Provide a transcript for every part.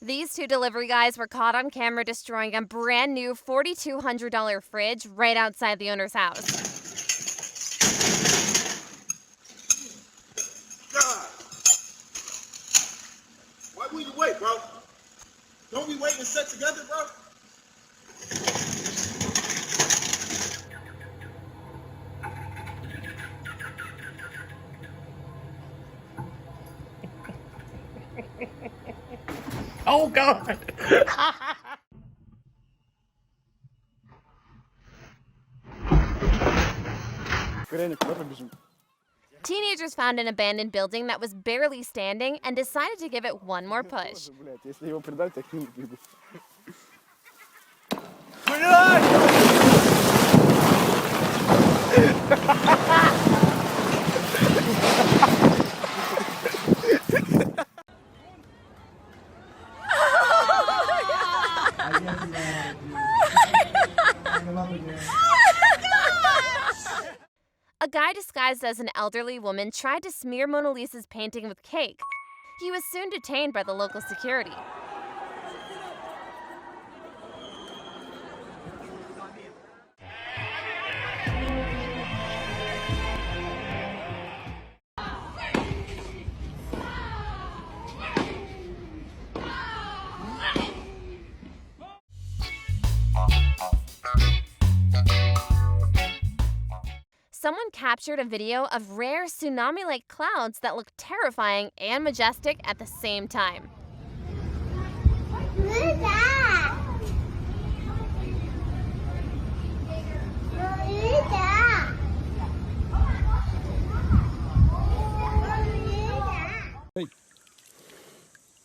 These two delivery guys were caught on camera destroying a brand new $4,200 fridge right outside the owner's house. God. Why would you wait, bro? Don't we wait and sit together, bro? Oh, God. Teenagers found an abandoned building that was barely standing and decided to give it one more push. A guy disguised as an elderly woman tried to smear Mona Lisa's painting with cake. He was soon detained by the local security. Someone captured a video of rare tsunami-like clouds that look terrifying and majestic at the same time. What is that? What is that?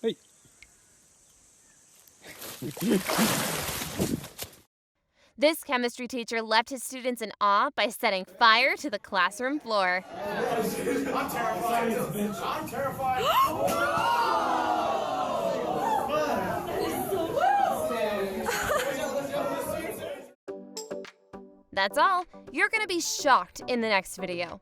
Hey. This chemistry teacher left his students in awe by setting fire to the classroom floor. I'm terrified. I'm terrified. That's all. You're gonna be shocked in the next video.